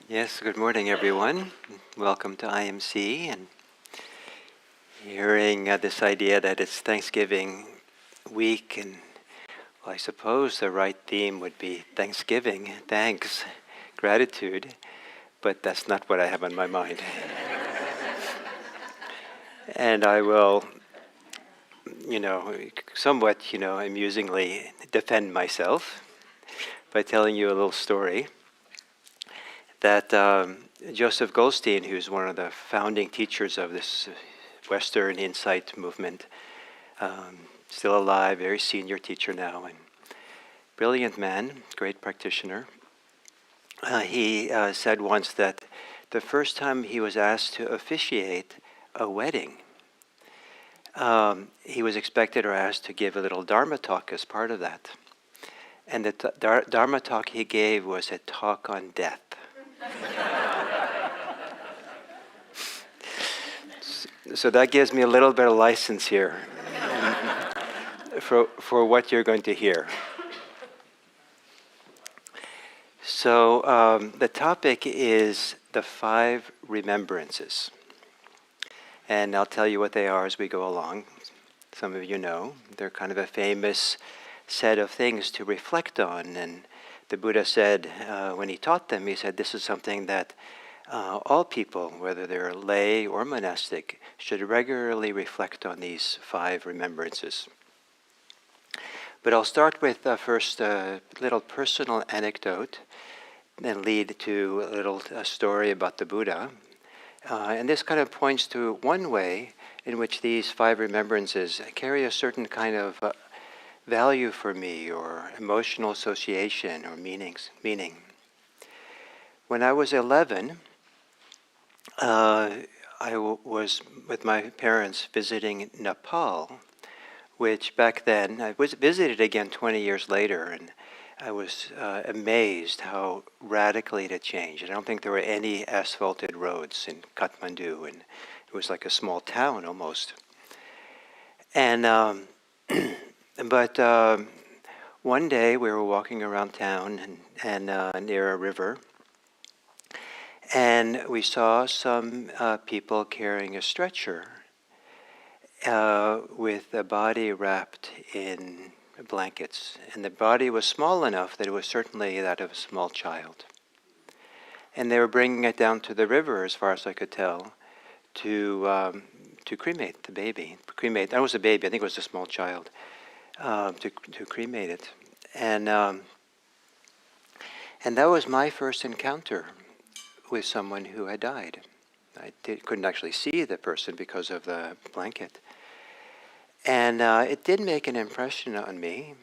Yes, good morning, everyone. Welcome to IMC. And hearing this idea that it's Thanksgiving week, and well, I suppose the right theme would be Thanksgiving, thanks, gratitude, but that's not what I have on my mind. And I will, somewhat, amusingly defend myself by telling you a little story that Joseph Goldstein, who's one of the founding teachers of this Western Insight movement, still alive, very senior teacher now, and brilliant man, great practitioner. He said once that the first time he was asked to officiate a wedding, he was expected or asked to give a little Dharma talk as part of that. And the Dharma talk he gave was a talk on death. So that gives me a little bit of license here for what you're going to hear. So the topic is the 5 remembrances. And I'll tell you what they are as we go along. Some of you know. They're kind of a famous set of things to reflect on. And the Buddha said, when he taught them, he said, this is something that all people, whether they're lay or monastic, should regularly reflect on these 5 remembrances. But I'll start with first a little personal anecdote, then lead to a little story about the Buddha. And this kind of points to one way in which these 5 remembrances carry a certain kind of value for me, or emotional association, or meaning. When I was 11, I was with my parents visiting Nepal, which back then, I was visited again 20 years later, and I was amazed how radically it had changed. I don't think there were any asphalted roads in Kathmandu, and it was like a small town almost. And but one day we were walking around town and near a river, and we saw some people carrying a stretcher with a body wrapped in blankets. And the body was small enough that it was certainly that of a small child. And they were bringing it down to the river, as far as I could tell, to cremate the baby. Cremate, that was a baby, I think it was a small child, to cremate it. And that was my first encounter with someone who had died. I couldn't actually see the person because of the blanket. And it did make an impression on me.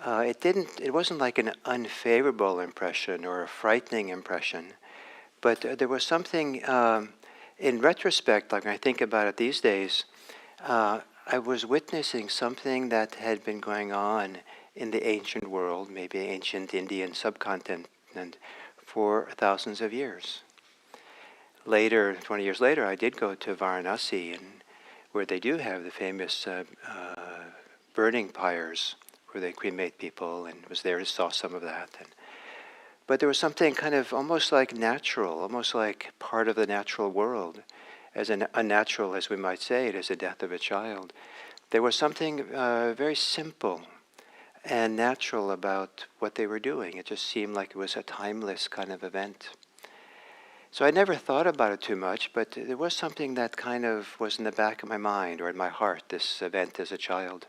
It wasn't like an unfavorable impression or a frightening impression, but there was something, in retrospect, like when I think about it these days, I was witnessing something that had been going on in the ancient world, maybe ancient Indian subcontinent, for thousands of years. Later, 20 years later, I did go to Varanasi, and where they do have the famous burning pyres, where they cremate people, and was there to saw some of that. But there was something kind of almost like natural, almost like part of the natural world, as unnatural as we might say it, as the death of a child. There was something very simple and natural about what they were doing. It just seemed like it was a timeless kind of event. So I never thought about it too much, but there was something that kind of was in the back of my mind or in my heart, this event as a child.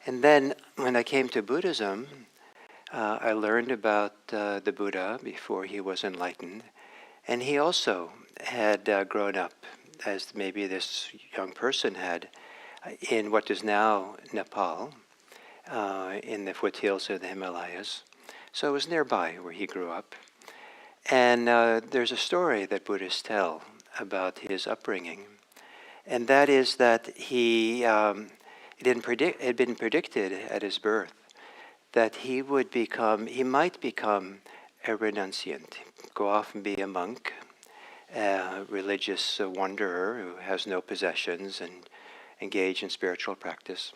And then when I came to Buddhism, I learned about the Buddha before he was enlightened. And he also had grown up, as maybe this young person had, in what is now Nepal, in the foothills of the Himalayas. So it was nearby where he grew up. And there's a story that Buddhists tell about his upbringing, and that is that it had been predicted at his birth that he might become a renunciant, go off and be a monk, a religious wanderer who has no possessions and engage in spiritual practice.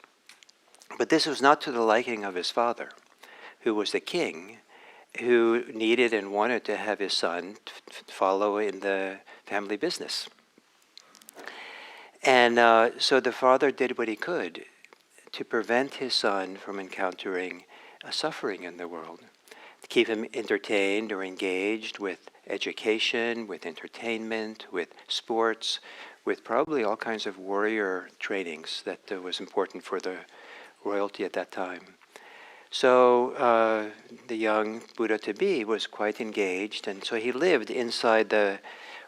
But this was not to the liking of his father, who was the king, who needed and wanted to have his son follow in the family business. And so the father did what he could to prevent his son from encountering suffering in the world, to keep him entertained or engaged with education, with entertainment, with sports, with probably all kinds of warrior trainings that was important for the royalty at that time. So the young Buddha-to-be was quite engaged, and so he lived inside the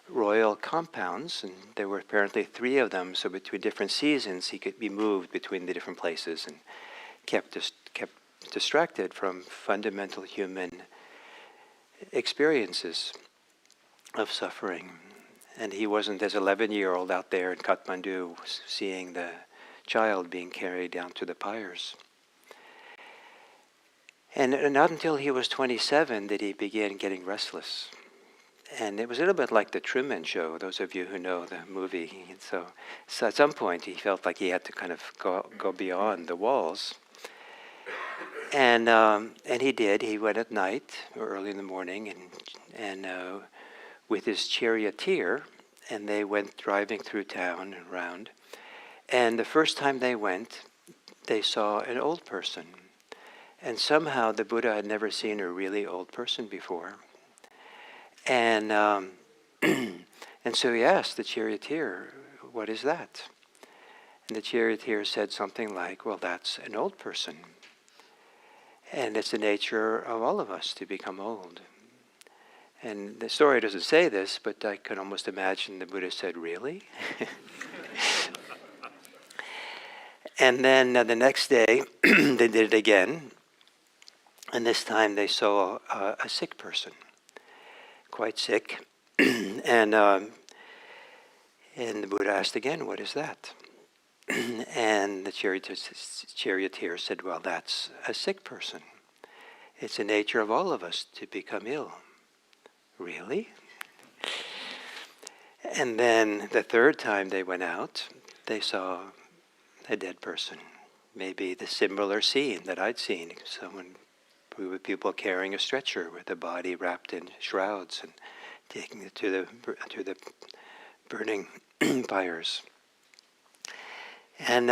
royal compounds, and there were apparently 3 of them, so between different seasons he could be moved between the different places and kept distracted from fundamental human experiences of suffering. And he wasn't as 11-year-old out there in Kathmandu seeing the child being carried down to the pyres. And not until he was 27 did he begin getting restless. And it was a little bit like the Truman Show, those of you who know the movie. And so at some point he felt like he had to kind of go beyond the walls. And he did. He went at night or early in the morning and with his charioteer, and they went driving through town and around. And the first time they went, they saw an old person. And somehow the Buddha had never seen a really old person before. And and so he asked the charioteer, "What is that?" And the charioteer said something like, "Well, that's an old person. And it's the nature of all of us to become old." And the story doesn't say this, but I can almost imagine the Buddha said, "Really?" And then the next day, they did it again. And this time they saw a sick person, quite sick. And the Buddha asked again, "What is that?" And the charioteer said, "Well, that's a sick person. It's the nature of all of us to become ill." "Really?" And then the third time they went out, they saw a dead person. Maybe the similar scene that I'd seen, with people carrying a stretcher with the body wrapped in shrouds and taking it to the burning pyres. And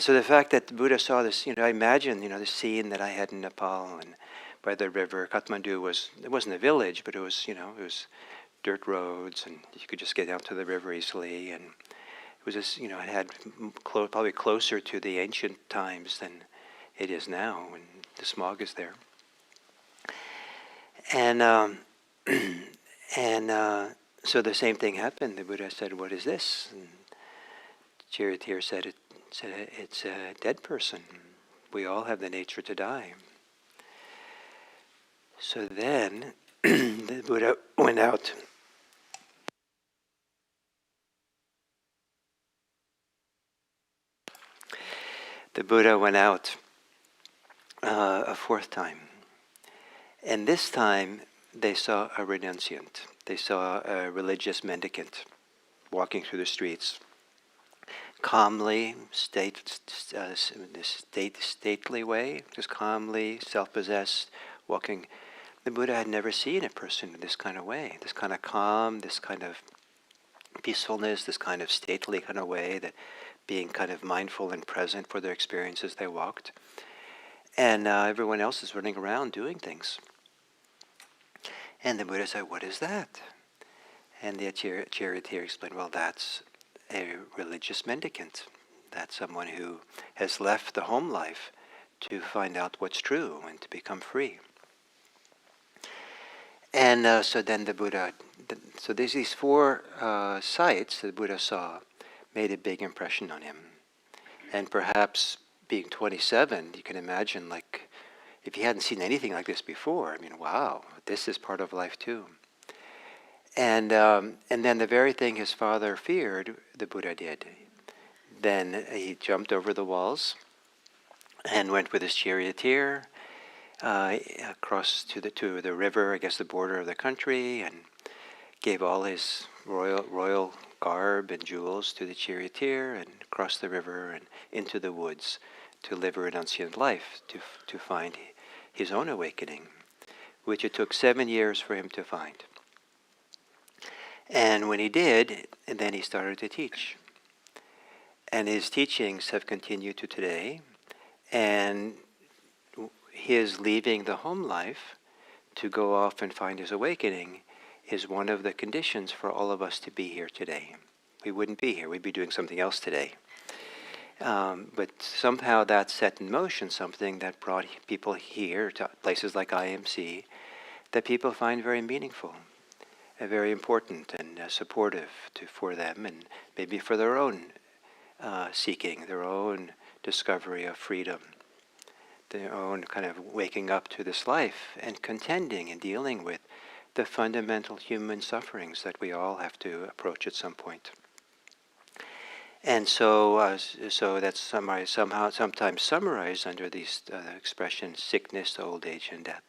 so the fact that the Buddha saw this, I imagine, the scene that I had in Nepal and by the river. Kathmandu it wasn't a village, but it was, it was dirt roads, and you could just get down to the river easily. And it was just, it had probably closer to the ancient times than it is now when the smog is there. And so the same thing happened. The Buddha said, "What is this?" And the charioteer said, "It's a dead person. We all have the nature to die." So then the Buddha went out. The Buddha went out a 4th time. And this time they saw a renunciant. They saw a religious mendicant walking through the streets, calmly, stately way, just calmly, self-possessed, walking. The Buddha had never seen a person in this kind of way, this kind of calm, this kind of peacefulness, this kind of stately kind of way, that being kind of mindful and present for their experiences they walked. And everyone else is running around doing things. And the Buddha said, "What is that?" And the charioteer explained, "Well, that's a religious mendicant. That's someone who has left the home life to find out what's true and to become free." And so then the Buddha, so there's these 4 sights the Buddha saw made a big impression on him. And perhaps being 27, you can imagine, like, if he hadn't seen anything like this before, wow, this is part of life too. And then the very thing his father feared, the Buddha did. Then he jumped over the walls and went with his charioteer across to the river, I guess the border of the country, and gave all his royal garb and jewels to the charioteer and crossed the river and into the woods to live a renunciant life, to find his own awakening, which it took 7 years for him to find. And when he did, and then he started to teach. And his teachings have continued to today. And his leaving the home life to go off and find his awakening is one of the conditions for all of us to be here today. We wouldn't be here. We'd be doing something else today. But somehow that set in motion something that brought people here to places like IMC that people find very meaningful, very important and supportive for them, and maybe for their own seeking, their own discovery of freedom, their own kind of waking up to this life and contending and dealing with the fundamental human sufferings that we all have to approach at some point. And so that's sometimes summarized under these expressions: sickness, old age, and death.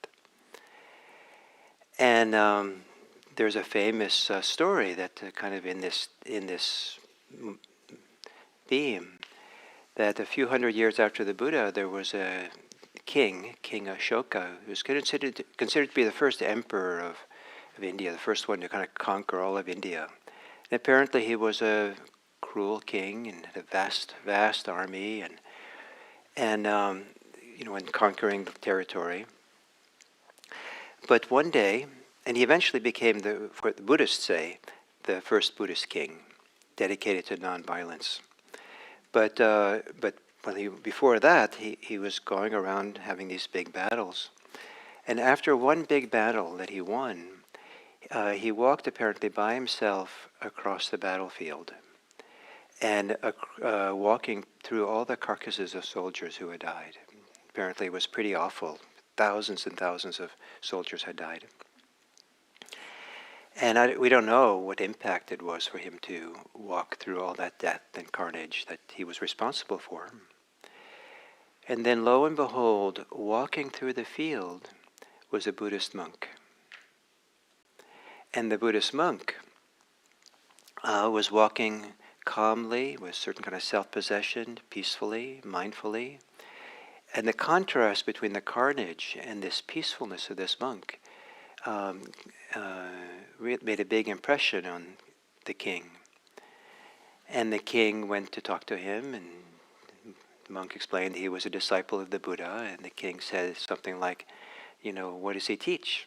And there's a famous story that kind of in this theme, that a few hundred years after the Buddha, there was a King Ashoka, who was considered to be the first emperor of India, the first one to kind of conquer all of India. And apparently he was a cruel king and had a vast army and in conquering the territory. But one day, and he eventually became, what the Buddhists say, the first Buddhist king, dedicated to nonviolence. But before that, he was going around having these big battles. And after one big battle that he won, he walked apparently by himself across the battlefield, and walking through all the carcasses of soldiers who had died. Apparently it was pretty awful. Thousands and thousands of soldiers had died. And we don't know what impact it was for him to walk through all that death and carnage that he was responsible for. And then lo and behold, walking through the field was a Buddhist monk. And the Buddhist monk was walking calmly, with certain kind of self-possession, peacefully, mindfully. And the contrast between the carnage and this peacefulness of this monk made a big impression on the king. And the king went to talk to him, and the monk explained he was a disciple of the Buddha, and the king said something like, what does he teach?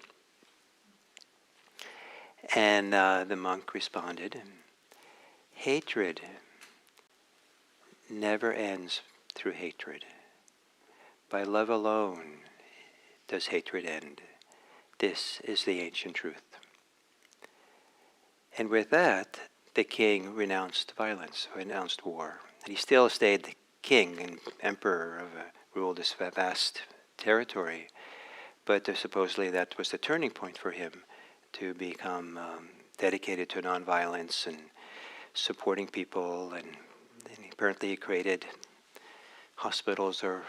And the monk responded, hatred never ends through hatred. By love alone does hatred end. This is the ancient truth. And with that, the king renounced violence, renounced war. And he still stayed the king and emperor ruled this vast territory. But supposedly that was the turning point for him to become dedicated to nonviolence and supporting people. And apparently he created hospitals for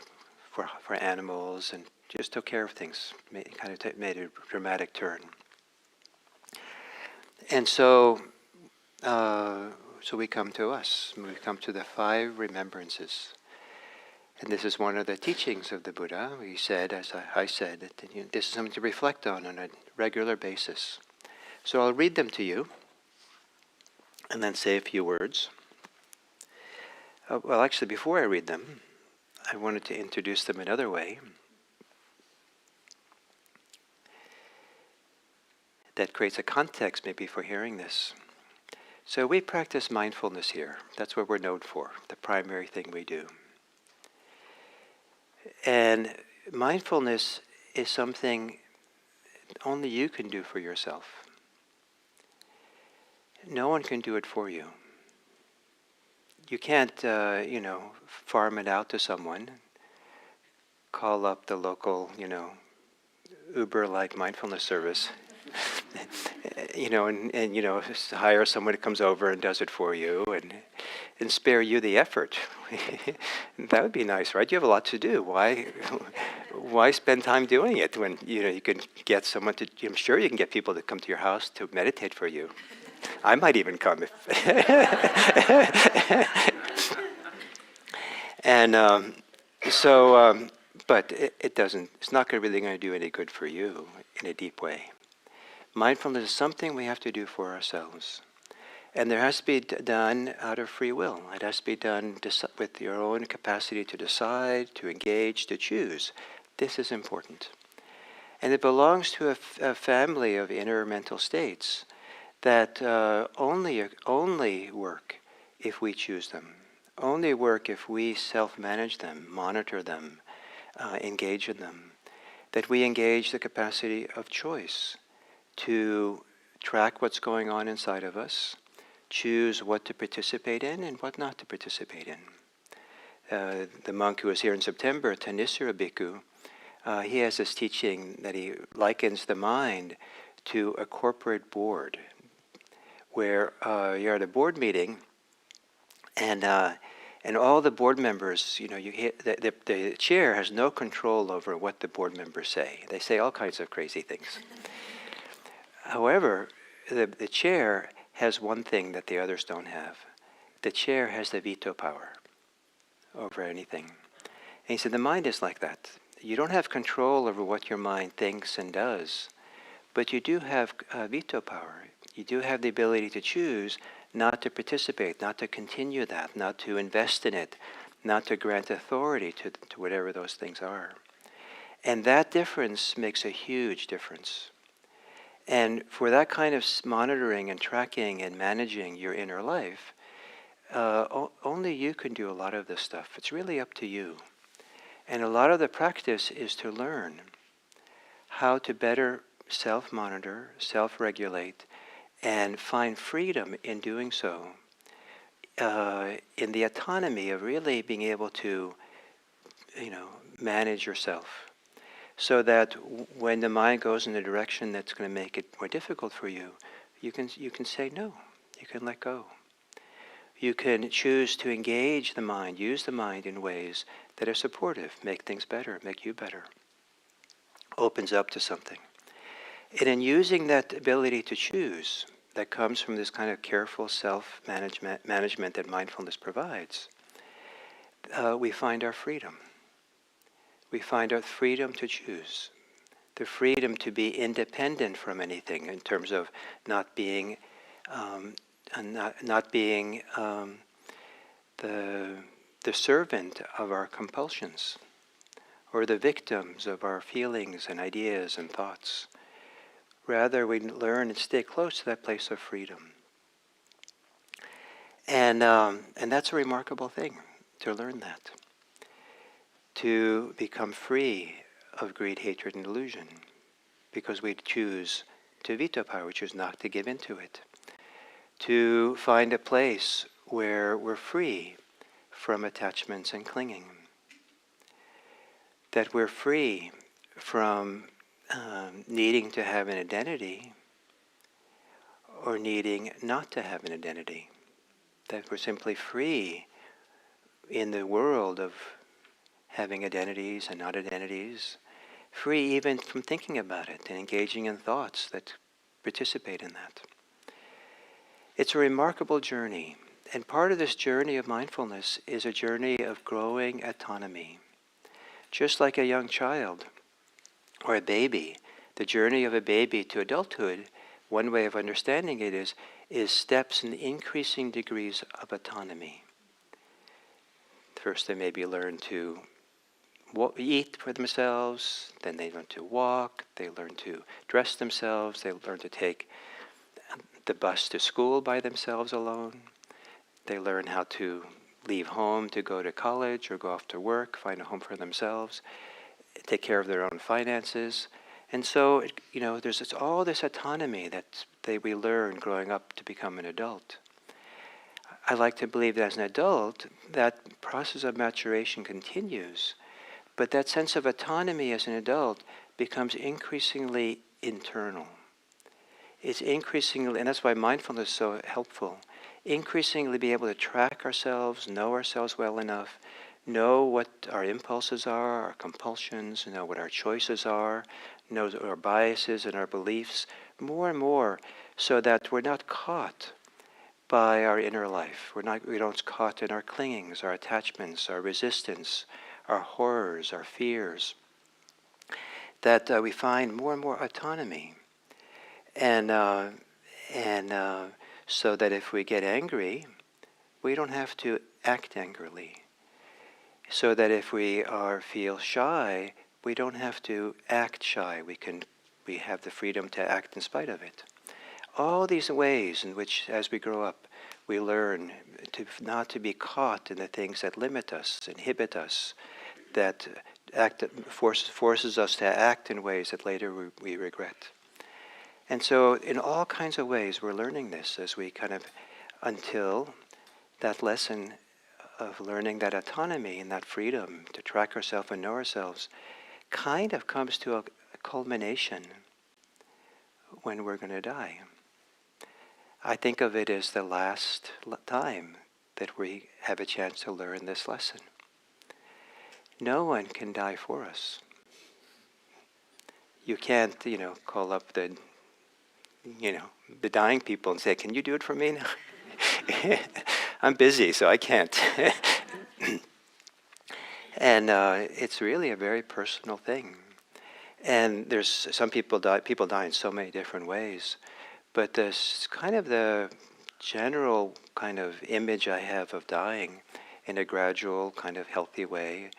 animals and just took care of things. Made a dramatic turn. And so we come to us. We come to the 5 remembrances. And this is one of the teachings of the Buddha. He said, as I said, that this is something to reflect on a regular basis. So I'll read them to you and then say a few words. Well, actually, before I read them, I wanted to introduce them another way that creates a context maybe for hearing this. So we practice mindfulness here. That's what we're known for, the primary thing we do. And mindfulness is something only you can do for yourself. No one can do it for you. You can't, farm it out to someone, call up the local, Uber-like mindfulness service, and hire someone who comes over and does it for you and spare you the effort. That would be nice, right? You have a lot to do. Why spend time doing it when you can get someone to? I'm sure you can get people to come to your house to meditate for you. I might even come if. And but it doesn't. It's not really going to do any good for you. in a deep way. Mindfulness is something we have to do for ourselves. And there has to be done out of free will. It has to be done with your own capacity to decide, to engage, to choose. This is important. And it belongs to a family of inner mental states that only work if we choose them, only work if we self-manage them, monitor them, engage in them, that we engage the capacity of choice to track what's going on inside of us, choose what to participate in and what not to participate in. The monk who was here in September, Thanissaro Bhikkhu, he has this teaching that he likens the mind to a corporate board, where you're at a board meeting, and all the board members, the chair has no control over what the board members say. They say all kinds of crazy things. However, the chair has one thing that the others don't have. The chair has the veto power over anything. And he said the mind is like that. You don't have control over what your mind thinks and does, but you do have veto power. You do have the ability to choose not to participate, not to continue that, not to invest in it, not to grant authority to whatever those things are. And that difference makes a huge difference. And for that kind of monitoring and tracking and managing your inner life, only you can do a lot of this stuff. It's really up to you. And a lot of the practice is to learn how to better self-monitor, self-regulate, and find freedom in doing so, in the autonomy of really being able to, manage yourself. So that when the mind goes in a direction that's going to make it more difficult for you, you can say no. You can let go. You can choose to engage the mind, use the mind in ways that are supportive, make things better, make you better. Opens up to something. And in using that ability to choose that comes from this kind of careful self-management that mindfulness provides, we find our freedom. We find our freedom to choose, the freedom to be independent from anything in terms of not being the servant of our compulsions or the victims of our feelings and ideas and thoughts. Rather, we learn and stay close to that place of freedom. And that's a remarkable thing, to learn that. To become free of greed, hatred, and delusion, because we choose to veto power, we choose not to give into it. To find a place where we're free from attachments and clinging. That we're free from needing to have an identity or needing not to have an identity. That we're simply free in the world of having identities and not identities, free even from thinking about it and engaging in thoughts that participate in that. It's a remarkable journey, and part of this journey of mindfulness is a journey of growing autonomy. Just like a young child or a baby, the journey of a baby to adulthood, one way of understanding it is steps in increasing degrees of autonomy. First, they maybe learn to eat for themselves, then they learn to walk, they learn to dress themselves, they learn to take the bus to school by themselves alone, they learn how to leave home to go to college or go off to work, find a home for themselves, take care of their own finances. And so, there's all this autonomy that we learn growing up to become an adult. I like to believe that as an adult, that process of maturation continues. But that sense of autonomy as an adult becomes increasingly internal. It's increasingly, and that's why mindfulness is so helpful, increasingly be able to track ourselves, know ourselves well enough, know what our impulses are, our compulsions, know what our choices are, know our biases and our beliefs, more and more, so that we're not caught by our inner life. We don't caught in our clingings, our attachments, our resistance, our horrors, our fears. that we find more and more autonomy. And, uh, and so that if we get angry, we don't have to act angrily. So that if we feel shy, we don't have to act shy. We have the freedom to act in spite of it. All these ways in which, as we grow up, we learn not to be caught in the things that limit us, inhibit us, that forces us to act in ways that later we regret. And so in all kinds of ways we're learning this as we until that lesson of learning that autonomy and that freedom to track ourselves and know ourselves kind of comes to a culmination when we're going to die. I think of it as the last time that we have a chance to learn this lesson. No one can die for us. You can't, call up the dying people and say, "Can you do it for me now?" I'm busy, so I can't. And it's really a very personal thing. And there's some people die in so many different ways. But this kind of the general kind of image I have of dying in a gradual kind of healthy way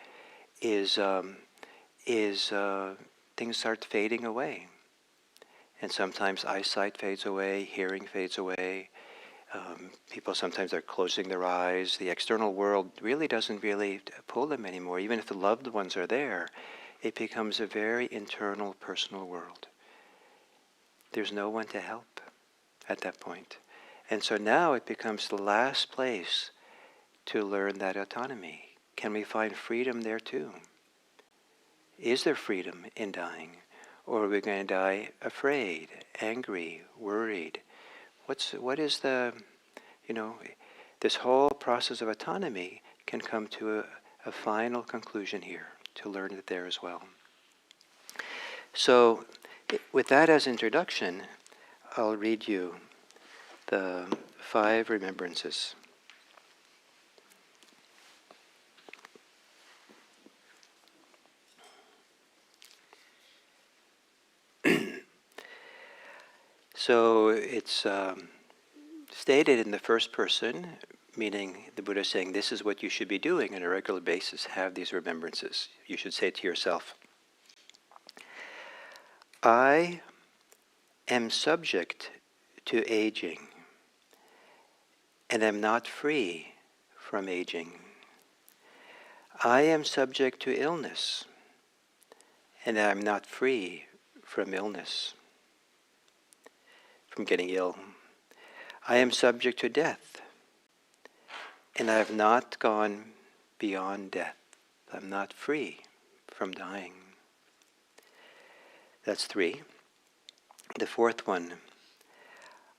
is things start fading away. And sometimes eyesight fades away, hearing fades away. People sometimes are closing their eyes. The external world really doesn't pull them anymore. Even if the loved ones are there, it becomes a very internal, personal world. There's no one to help at that point. And so now it becomes the last place to learn that autonomy. Can we find freedom there too? Is there freedom in dying? Or are we going to die afraid, angry, worried? What is this whole process of autonomy can come to a final conclusion here, to learn it there as well. So with that as introduction, I'll read you the 5 remembrances. So it's stated in the first person, meaning the Buddha is saying this is what you should be doing on a regular basis, have these remembrances. You should say to yourself, I am subject to aging and am not free from aging. I am subject to illness and I am not free from illness, from getting ill. I am subject to death, and I have not gone beyond death. I'm not free from dying. That's 3. The 4th one,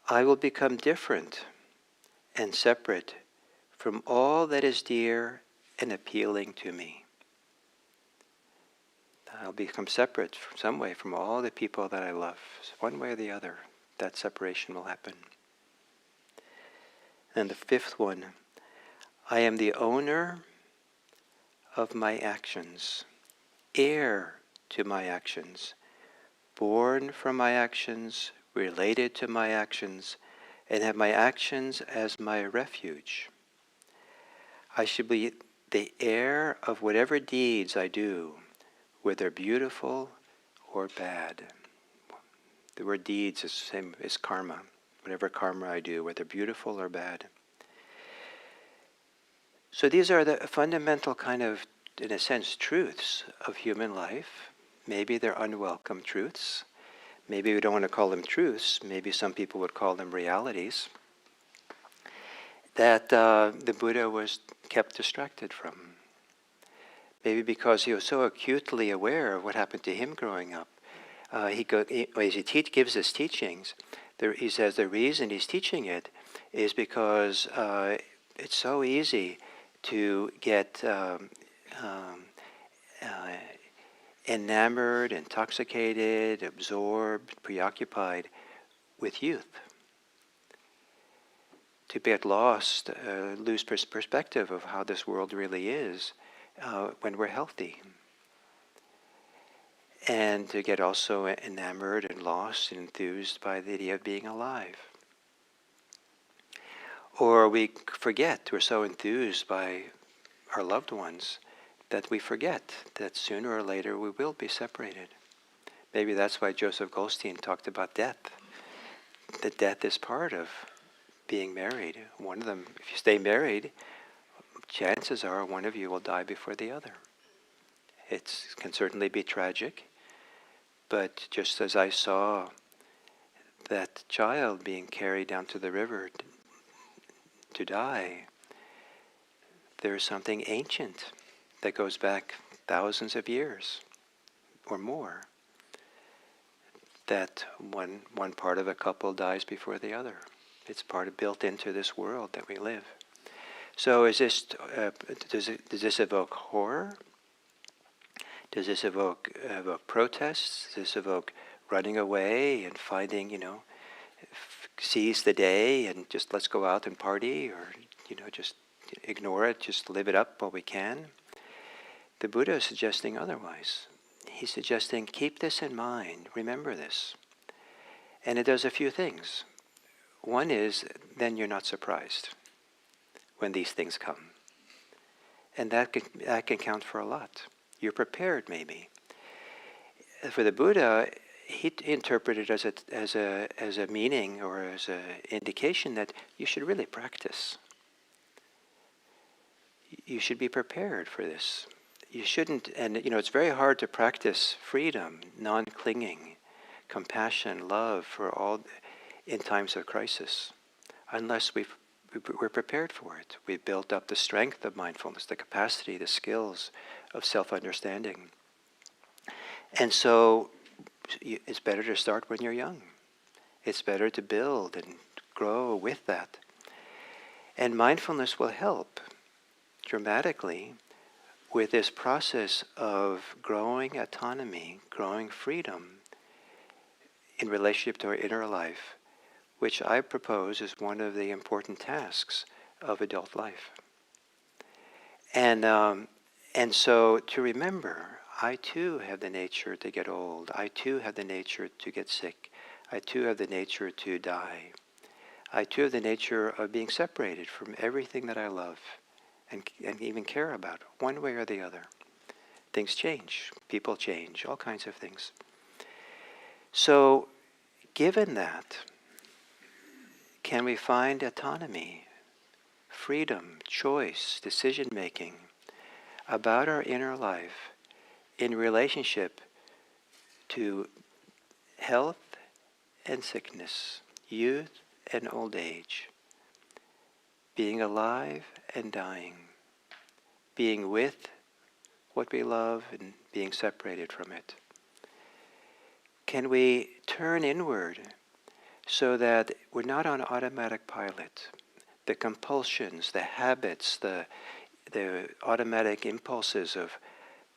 I will become different and separate from all that is dear and appealing to me. I'll become separate from some way from all the people that I love. One way or the other, that separation will happen. And the 5th one, I am the owner of my actions, heir to my actions, born from my actions, related to my actions, and have my actions as my refuge. I should be the heir of whatever deeds I do, whether beautiful or bad. The word deeds is the same as karma. Whatever karma I do, whether beautiful or bad. So these are the fundamental kind of, in a sense, truths of human life. Maybe they're unwelcome truths. Maybe we don't want to call them truths. Maybe some people would call them realities that the Buddha was kept distracted from. Maybe because he was so acutely aware of what happened to him growing up. As he gives his teachings, he says the reason he's teaching it is because it's so easy to get enamored, intoxicated, absorbed, preoccupied with youth. To get lost, lose perspective of how this world really is when we're healthy. and to get also enamored and lost and enthused by the idea of being alive. Or we forget, we're so enthused by our loved ones that we forget that sooner or later we will be separated. Maybe that's why Joseph Goldstein talked about death. That death is part of being married. One of them, if you stay married, chances are one of you will die before the other. It can certainly be tragic, but just as I saw that child being carried down to the river to die, there's something ancient that goes back thousands of years or more, that one part of a couple dies before the other. It's built into this world that we live. So is this, does this evoke horror? Does this evoke protests? Does this evoke running away and finding, seize the day and just let's go out and party, or, just ignore it, just live it up while we can? The Buddha is suggesting otherwise. He's suggesting keep this in mind, remember this. And it does a few things. One is, then you're not surprised when these things come. And that can count for a lot. You're prepared, maybe. For the Buddha, he interpreted it as a meaning or as an indication that you should really practice. You should be prepared for this. You shouldn't, and it's very hard to practice freedom, non-clinging, compassion, love for all in times of crisis, unless we're prepared for it. We've built up the strength of mindfulness, the capacity, the skills of self-understanding. And so it's better to start when you're young. It's better to build and grow with that. And mindfulness will help dramatically with this process of growing autonomy, growing freedom in relationship to our inner life, which I propose is one of the important tasks of adult life. And so to remember, I too have the nature to get old. I too have the nature to get sick. I too have the nature to die. I too have the nature of being separated from everything that I love and even care about, one way or the other. Things change, people change, all kinds of things. So, given that, can we find autonomy, freedom, choice, decision-making about our inner life in relationship to health and sickness, youth and old age, being alive and dying, being with what we love and being separated from it? Can we turn inward so that we're not on automatic pilot? The compulsions, the habits, the automatic impulses of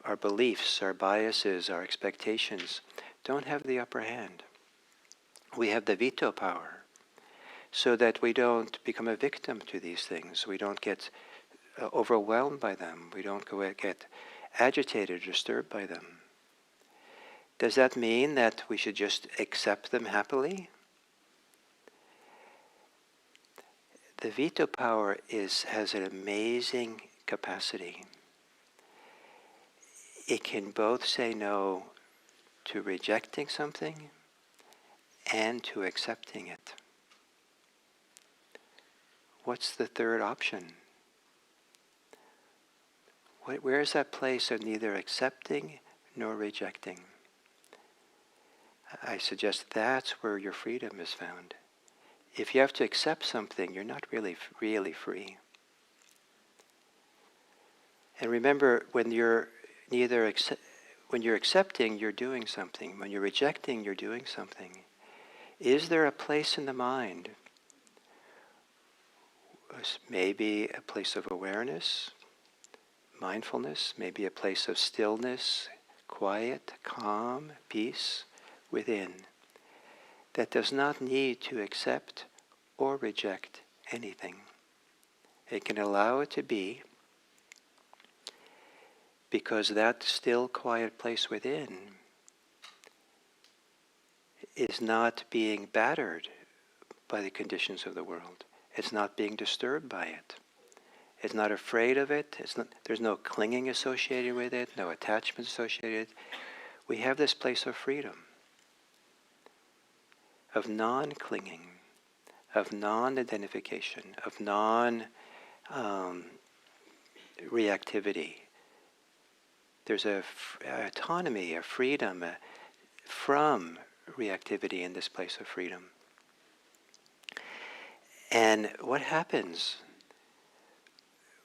our beliefs, our biases, our expectations don't have the upper hand. We have the veto power so that we don't become a victim to these things. We don't get overwhelmed by them. We don't get agitated or disturbed by them. Does that mean that we should just accept them happily? The veto power has an amazing capacity. It can both say no to rejecting something and to accepting it. What's the third option? Where is that place of neither accepting nor rejecting? I suggest that's where your freedom is found. If you have to accept something, you're not really free. And remember, when you're accepting, you're doing something. When you're rejecting, you're doing something. Is there a place in the mind? Maybe a place of awareness, mindfulness, maybe a place of stillness, quiet, calm, peace within, that does not need to accept or reject anything. It can allow it to be, because that still, quiet place within is not being battered by the conditions of the world. It's not being disturbed by it. It's not afraid of it. There's no clinging associated with it, no attachment associated. We have this place of freedom, of non-clinging, of non-identification, of non-reactivity. There's autonomy, a freedom from reactivity in this place of freedom. And what happens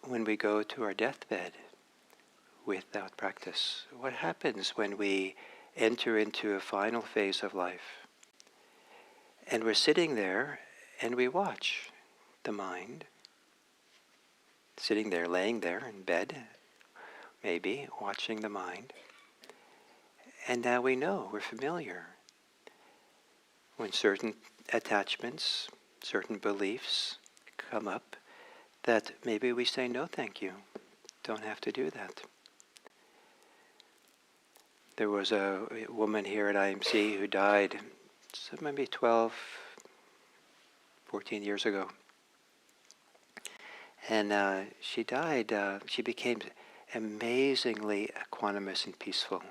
when we go to our deathbed without practice? What happens when we enter into a final phase of life? And we're sitting there and we watch the mind, sitting there, laying there in bed, maybe, watching the mind. And now we know, we're familiar. When certain attachments, certain beliefs come up, that maybe we say, no, thank you. Don't have to do that. There was a woman here at IMC who died maybe 12, 14 years ago. And she died, she became amazingly equanimous and peaceful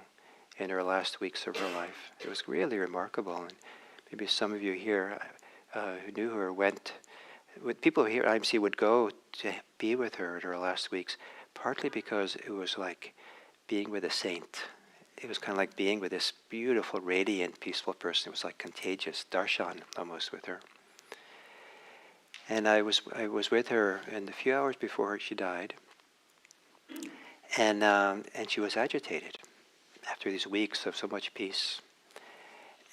in her last weeks of her life. It was really remarkable. And maybe some of you here who knew her people here at IMC would go to be with her in her last weeks, partly because it was like being with a saint. It was kind of like being with this beautiful, radiant, peaceful person. It was like contagious, darshan almost with her. And I was with her in the few hours before she died, and she was agitated after these weeks of so much peace.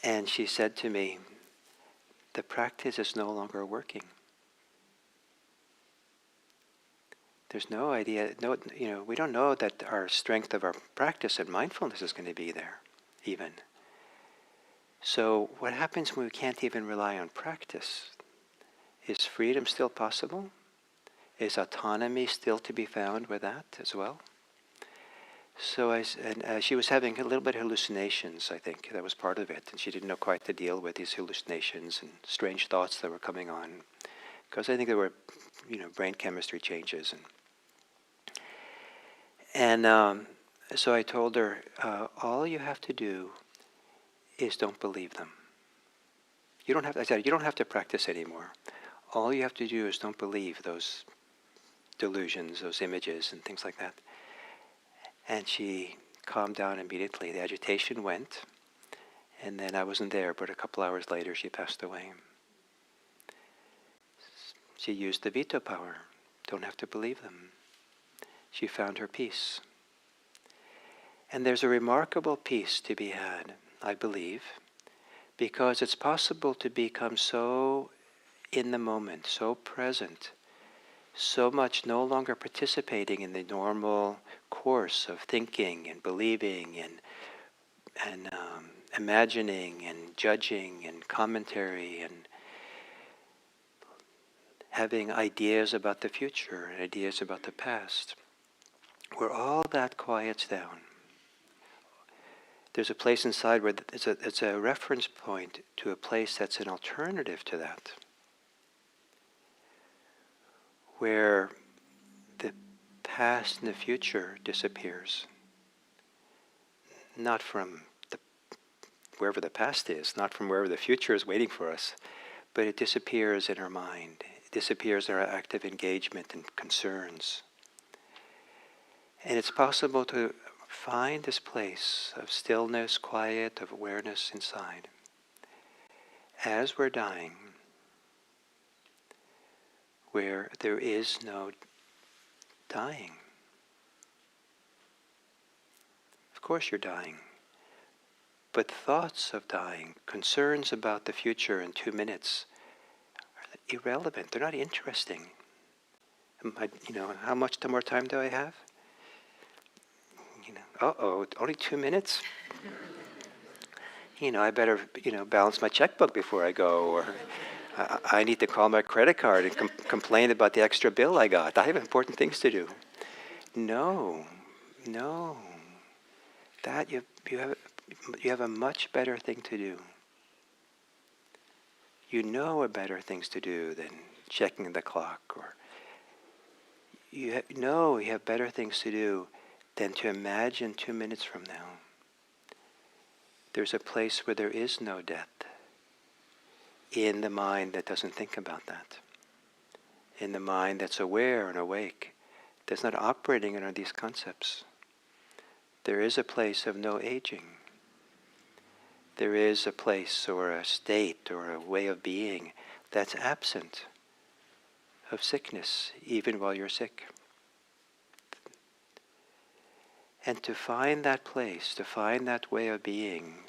And she said to me, the practice is no longer working. There's no idea, we don't know that our strength of our practice and mindfulness is going to be there, even. So what happens when we can't even rely on practice? Is freedom still possible? Is autonomy still to be found with that as well? So she was having a little bit of hallucinations, I think. That was part of it. And she didn't know quite to deal with these hallucinations and strange thoughts that were coming on. Because I think there were, brain chemistry changes. And so I told her, all you have to do is don't believe them. I said, you don't have to practice anymore. All you have to do is don't believe those delusions, those images and things like that. And she calmed down immediately. The agitation went, and then I wasn't there, but a couple hours later she passed away. She used the veto power. Don't have to believe them. She found her peace. And there's a remarkable peace to be had, I believe, because it's possible to become so in the moment, so present, so much no longer participating in the normal course of thinking and believing and imagining and judging and commentary and having ideas about the future and ideas about the past, where all that quiets down. There's a place inside where it's a reference point to a place that's an alternative to that, where the past and the future disappears. Not from wherever the past is, not from wherever the future is waiting for us, but it disappears in our mind. It disappears in our active engagement and concerns. And it's possible to find this place of stillness, quiet, of awareness inside. As we're dying, where there is no dying. Of course you're dying. But thoughts of dying, concerns about the future in 2 minutes, are irrelevant. They're not interesting. How much more time do I have? Only 2 minutes? I better, balance my checkbook before I go, or I need to call my credit card and complain about the extra bill I got. I have important things to do. No. That you have a much better thing to do. you know are better things to do than checking the clock, or know you have better things to do than to imagine 2 minutes from now there's a place where there is no death, in the mind that doesn't think about that, in the mind that's aware and awake, that's not operating under these concepts. There is a place of no aging. There is a place or a state or a way of being that's absent of sickness, even while you're sick. And to find that place, to find that way of being,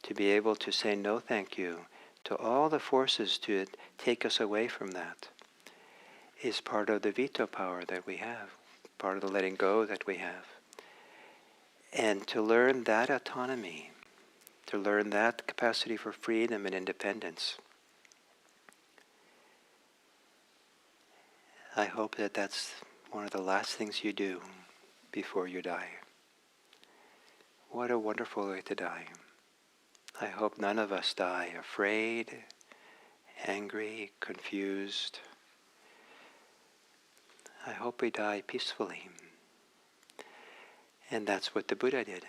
to be able to say no thank you to all the forces to take us away from that, is part of the veto power that we have, part of the letting go that we have. And to learn that autonomy, to learn that capacity for freedom and independence, I hope that that's one of the last things you do before you die. What a wonderful way to die. I hope none of us die afraid, angry, confused. I hope we die peacefully. And that's what the Buddha did.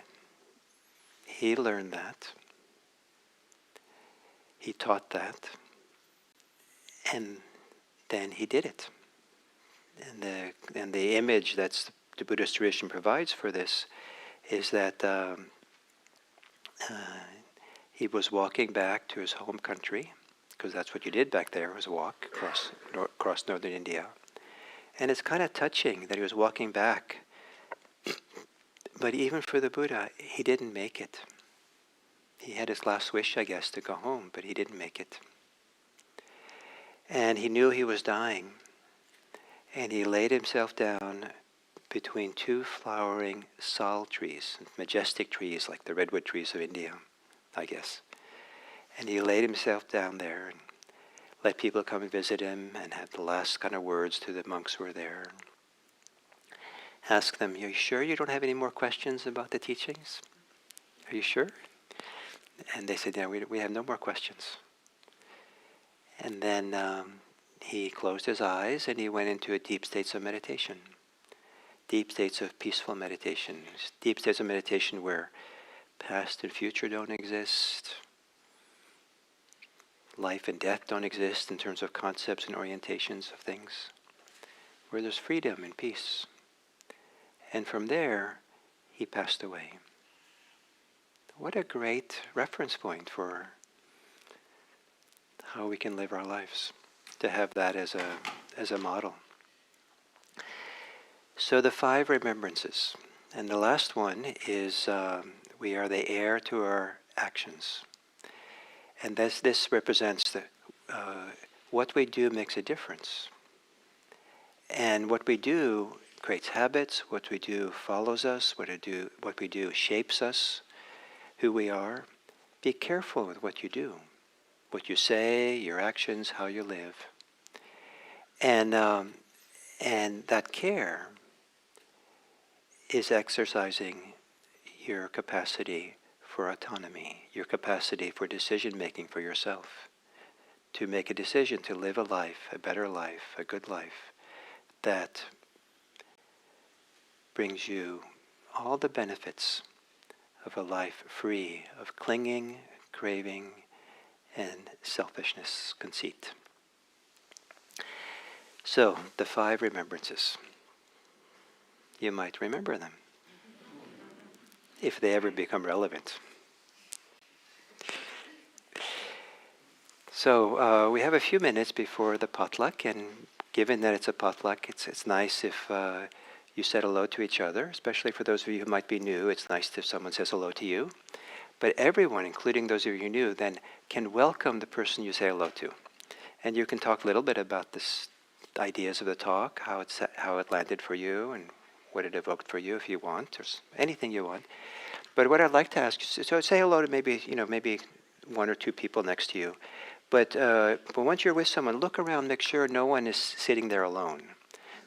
He learned that. He taught that. And then he did it. And the image that the Buddhist tradition provides for this is that he was walking back to his home country, because that's what you did back there, was walk across northern India. And it's kind of touching that he was walking back. But even for the Buddha, he didn't make it. He had his last wish, I guess, to go home, but he didn't make it. And he knew he was dying. And he laid himself down between two flowering sal trees, majestic trees like the redwood trees of India, I guess. And he laid himself down there and let people come and visit him and had the last kind of words to the monks who were there. Ask them, are you sure you don't have any more questions about the teachings? Are you sure? And they said, yeah, we have no more questions. And then he closed his eyes and he went into a deep states of meditation. Deep states of peaceful meditation. Deep states of meditation where past and future don't exist. Life and death don't exist in terms of concepts and orientations of things. Where there's freedom and peace. And from there, he passed away. What a great reference point for how we can live our lives, to have that as a model. So the 5 remembrances. And the last one is we are the heir to our actions. And this represents what we do makes a difference. And what we do creates habits, what we do follows us, what we do shapes us, who we are. Be careful with what you do, what you say, your actions, how you live. And that care is exercising your capacity for autonomy, your capacity for decision making for yourself, to make a decision to live a life, a better life, a good life, that brings you all the benefits of a life free of clinging, craving, and selfishness, conceit. So, the 5 remembrances. You might remember them, if they ever become relevant. So, we have a few minutes before the potluck, and given that it's a potluck, it's nice if you said hello to each other, especially for those of you who might be new. It's nice if someone says hello to you. But everyone, including those of you new, then can welcome the person you say hello to. And you can talk a little bit about the ideas of the talk, how it landed for you, and what it evoked for you if you want, or anything you want. But what I'd like to ask you, so say hello to maybe 1 or 2 people next to you. But once you're with someone, look around, make sure no one is sitting there alone.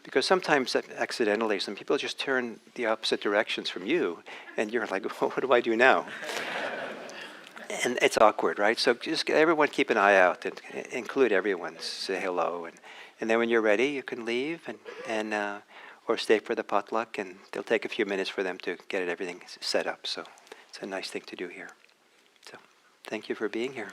Because sometimes accidentally, some people just turn the opposite directions from you, and you're like, well, what do I do now? And it's awkward, right? So just everyone keep an eye out and include everyone. Say hello, and then when you're ready, you can leave and or stay for the potluck, and it'll take a few minutes for them to get everything set up. So it's a nice thing to do here. So thank you for being here.